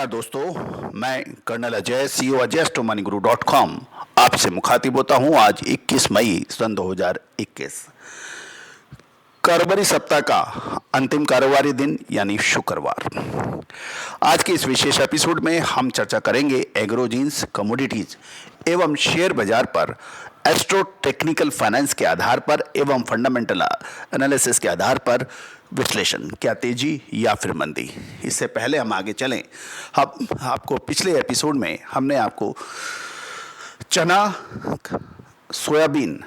नमस्कार दोस्तों, मैं कर्नल अजय CEO ajayastromaniGuru.com आपसे मुखातिब होता हूं। आज 21 मई सन 2021 कारोबारी सप्ताह का अंतिम कारोबारी दिन यानी शुक्रवार। आज के इस विशेष एपिसोड में हम चर्चा करेंगे एग्रोजीन्स, कमोडिटीज एवं शेयर बाजार पर एस्ट्रो टेक्निकल फाइनेंस के आधार पर एवं फंडामेंटल एनालिसिस के आधार पर विश्लेषण, क्या तेजी या फिर मंदी। इससे पहले हम आगे चलें, हम आपको पिछले एपिसोड में हमने आपको चना, सोयाबीन,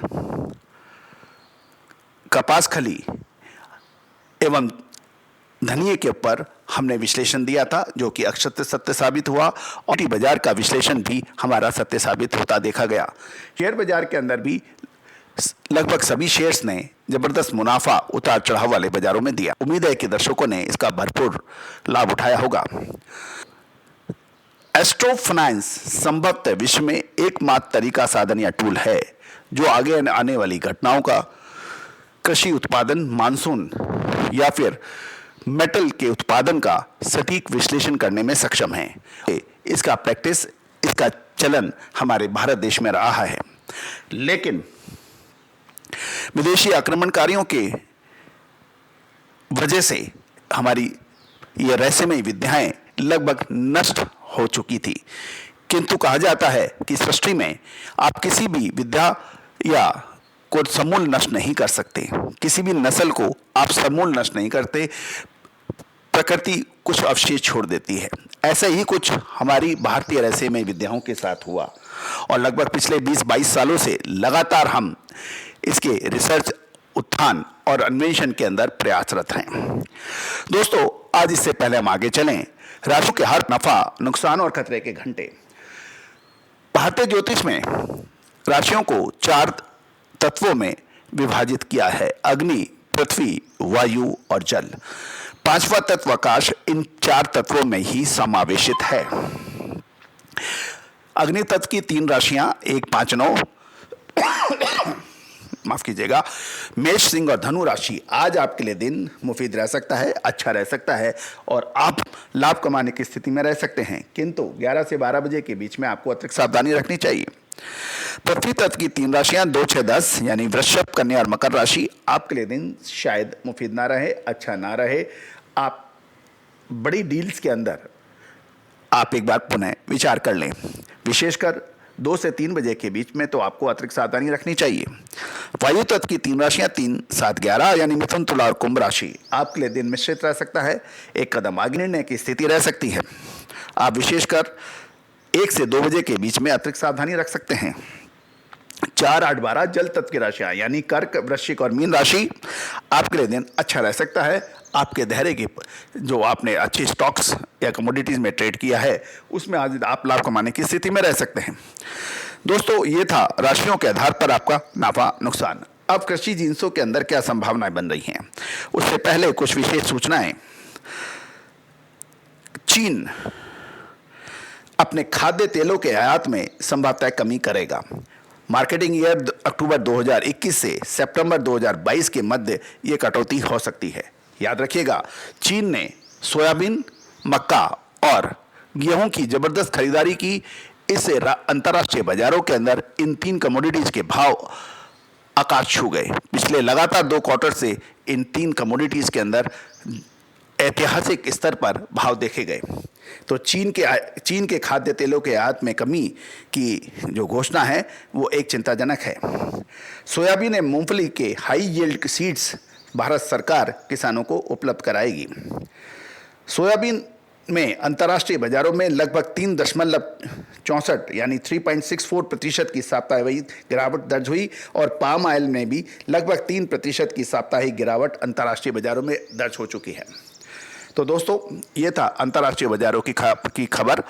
कपास खली एवं धनिये के ऊपर हमने विश्लेषण दिया था, जो कि अक्षर सत्य साबित हुआ और बाजार का विश्लेषण भी हमारा सत्य साबित होता देखा गया। शेयर बाजार के अंदर भी लगभग सभी शेयर्स ने जबरदस्त मुनाफा उतार चढ़ाव वाले बाजारों में दिया। उम्मीद है कि दर्शकों ने इसका भरपूर लाभ उठाया होगा। एस्ट्रो फाइनेंस संभवतः विश्व में एकमात्र तरीका, साधन या टूल है जो आगे आने वाली घटनाओं का कृषि उत्पादन, मानसून या फिर मेटल के उत्पादन का सटीक विश्लेषण करने में सक्षम है। इसका प्रैक्टिस, इसका चलन हमारे भारत देश में रहा है, लेकिन विदेशी आक्रमणकारियों के वजह से हमारी ये रहस्यमयी विद्याएं लगभग नष्ट हो चुकी थी। किंतु कहा जाता है कि सृष्टि में आप किसी भी विद्या या को समूल नष्ट नहीं कर सकते, किसी भी नस्ल को आप समूल नष्ट नहीं करते, प्रकृति कुछ अवशेष छोड़ देती है। ऐसे ही कुछ हमारी भारतीय रहस्यमयी विद्याओं के साथ हुआ और लगभग पिछले 20-22 सालों से लगातार हम इसके रिसर्च, उत्थान और अन्वेषण के अंदर प्रयासरत हैं। दोस्तों, आज इससे पहले हम आगे चलें, राशियों के हर नफा, नुकसान और खतरे के घंटे। भारतीय ज्योतिष में राशियों को 4 तत्वों में विभाजित किया है: अग्नि, पृथ्वी, वायु और जल। 5वां तत्व आकाश इन 4 तत्वों में ही समावेशित है। अग्नि तत्व की 3 राशियां 1, 5, 9 माफ कीजिएगा, मेष, सिंह और धनु राशि। आज आपके लिए दिन मुफीद रह सकता है, अच्छा रह सकता है और आप लाभ कमाने की स्थिति में रह सकते हैं, किंतु 11 से 12 बजे के बीच में आपको अतिरिक्त सावधानी रखनी चाहिए। पृथ्वी तत्व की 3 राशियां 2, 6, 10 यानी वृषभ, कन्या और मकर राशि। आपके लिए दिन शायद मुफीद ना रहे, अच्छा ना रहे। आप बड़ी डील्स के अंदर आप एक बार पुनः विचार कर लें, विशेषकर 2 से 3 बजे के बीच में तो आपको अतिरिक्त सावधानी रखनी चाहिए। वायु तत्व की 3 राशियां 3, 7, 11 यानी मिथुन, तुला और कुंभ राशि। आपके लिए दिन मिश्रित रह सकता है, एक कदम आगे निर्णय की स्थिति रह सकती है। आप विशेषकर 1 से 2 बजे के बीच में अतिरिक्त सावधानी रख सकते हैं। 4, 8, 12 जल तत्व की राशियां यानी कर्क, वृश्चिक और मीन राशि। आपके लिए दिन अच्छा रह सकता है। आपके धैर्य की जो आपने अच्छे स्टॉक्स या कमोडिटीज में ट्रेड किया है, उसमें आज आप लाभ कमाने की स्थिति में रह सकते हैं। दोस्तों, ये था राशियों के आधार पर आपका नाफा नुकसान। अब कृषि जिन्सों के अंदर क्या संभावनाएं बन रही हैं, उससे पहले कुछ विशेष सूचनाएं। चीन अपने खाद्य तेलों के आयात में संभवतः कमी करेगा। मार्केटिंग ईयर अक्टूबर 2021 से सितंबर 2022 के मध्य ये कटौती हो सकती है। याद रखिएगा, चीन ने सोयाबीन, मक्का और गेहूं की जबरदस्त खरीदारी की। इससे अंतर्राष्ट्रीय बाजारों के अंदर इन 3 कमोडिटीज के भाव आकाश छू गए। पिछले लगातार 2 क्वार्टर से इन 3 कमोडिटीज के अंदर ऐतिहासिक स्तर पर भाव देखे गए। तो चीन के खाद्य तेलों के आयात में कमी की जो घोषणा है वो एक चिंताजनक है। सोयाबीन एवं मूंगफली के हाई यील्ड सीड्स भारत सरकार किसानों को उपलब्ध कराएगी। सोयाबीन में अंतर्राष्ट्रीय बाजारों में लगभग 3.64 यानी 3.64% की साप्ताहिक गिरावट दर्ज हुई और पाम ऑयल में भी लगभग 3% की साप्ताहिक गिरावट अंतर्राष्ट्रीय बाजारों में दर्ज हो चुकी है। तो दोस्तों, ये था अंतर्राष्ट्रीय बाजारों की खबर।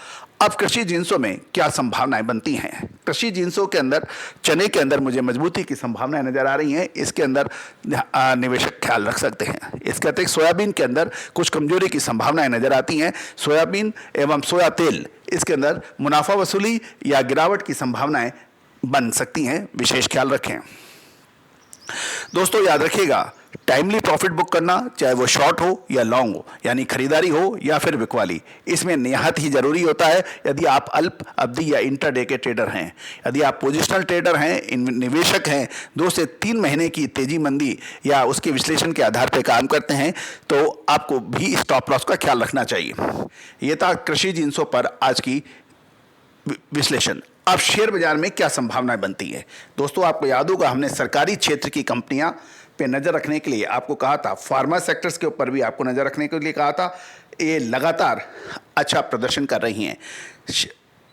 अब कृषि जिन्सों में क्या संभावनाएं बनती हैं। कृषि जिन्सों के अंदर चने के अंदर मुझे मजबूती की संभावनाएं नजर आ रही हैं। इसके अंदर निवेशक ख्याल रख सकते हैं। इसके अतिरिक्त सोयाबीन के अंदर कुछ कमजोरी की संभावनाएं नजर आती हैं। सोयाबीन एवं सोया तेल, इसके अंदर मुनाफा वसूली या गिरावट की संभावनाएं बन सकती हैं, विशेष ख्याल रखें। दोस्तों याद रखिएगा, टाइमली प्रॉफिट बुक करना, चाहे वो शॉर्ट हो या लॉन्ग हो, यानी खरीदारी हो या फिर बिकवाली, इसमें निहायत ही जरूरी होता है यदि आप अल्प अवधि या इंटरडे के ट्रेडर हैं। यदि आप पोजिशनल ट्रेडर हैं, निवेशक हैं, 2 से 3 महीने की तेजी मंदी या उसके विश्लेषण के आधार पर काम करते हैं, तो आपको भी स्टॉप लॉस का ख्याल रखना चाहिए। ये था कृषि जिंसों पर आज की विश्लेषण। अब शेयर बाजार में क्या संभावनाएं बनती है। दोस्तों आपको याद होगा, हमने सरकारी क्षेत्र की कंपनियां पे नजर रखने के लिए आपको कहा था, फार्मा सेक्टर्स के ऊपर भी आपको नजर रखने के लिए कहा था। ये लगातार अच्छा प्रदर्शन कर रही हैं।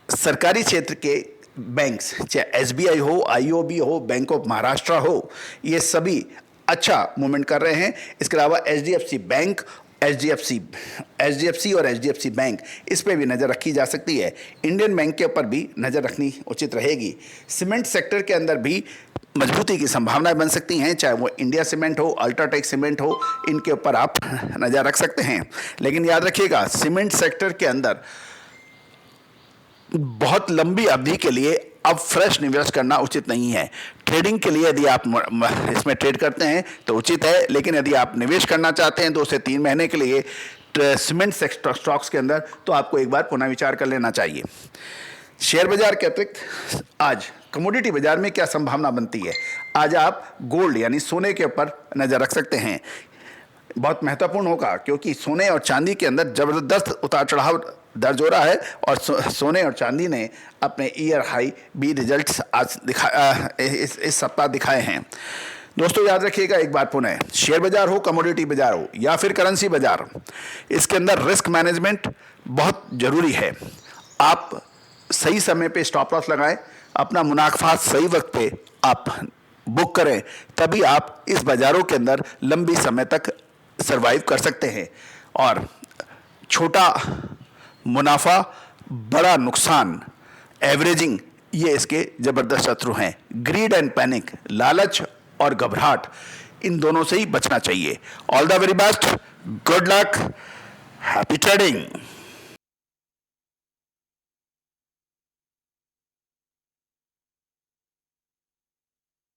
सरकारी क्षेत्र के बैंक्स, चाहे एसबीआई हो, आईओबी हो, बैंक ऑफ महाराष्ट्र हो, ये सभी अच्छा मूवमेंट कर रहे हैं। इसके अलावा एचडीएफसी और एचडीएफसी बैंक, इस पे भी नज़र रखी जा सकती है। इंडियन बैंक के ऊपर भी नज़र रखनी उचित रहेगी। सीमेंट सेक्टर के अंदर भी मजबूती की संभावनाएं बन सकती हैं, चाहे वो इंडिया सीमेंट हो, अल्ट्राटेक सीमेंट हो, इनके ऊपर आप नज़र रख सकते हैं। लेकिन याद रखिएगा, सीमेंट सेक्टर के अंदर बहुत लंबी अवधि के लिए अब फ्रेश निवेश करना उचित नहीं है। ट्रेडिंग के लिए यदि आप इसमें ट्रेड करते हैं तो उचित है, लेकिन यदि आप निवेश करना चाहते हैं 2 से 3 महीने के लिए सीमेंट स्टॉक्स के अंदर, तो आपको एक बार पुनः विचार कर लेना चाहिए। शेयर बाजार के अतिरिक्त आज कमोडिटी बाजार में क्या संभावना बनती है। आज आप गोल्ड यानी सोने के ऊपर नज़र रख सकते हैं। बहुत महत्वपूर्ण होगा, क्योंकि सोने और चांदी के अंदर ज़बरदस्त उतार चढ़ाव दर्ज हो रहा है और सोने और चांदी ने अपने ईयर हाई भी रिजल्ट्स आज इस सप्ताह दिखाए हैं। दोस्तों याद रखिएगा एक बात पुनः, शेयर बाजार हो, कमोडिटी बाजार हो या फिर करेंसी बाजार, इसके अंदर रिस्क मैनेजमेंट बहुत ज़रूरी है। आप सही समय पे स्टॉप लॉस लगाएं, अपना मुनाफा सही वक्त पे आप बुक करें, तभी आप इस बाज़ारों के अंदर लंबी समय तक सरवाइव कर सकते हैं। और छोटा मुनाफा, बड़ा नुकसान, एवरेजिंग, ये इसके ज़बरदस्त शत्रु हैं। ग्रीड एंड पैनिक, लालच और घबराहट, इन दोनों से ही बचना चाहिए। All the very best, good luck, happy trading.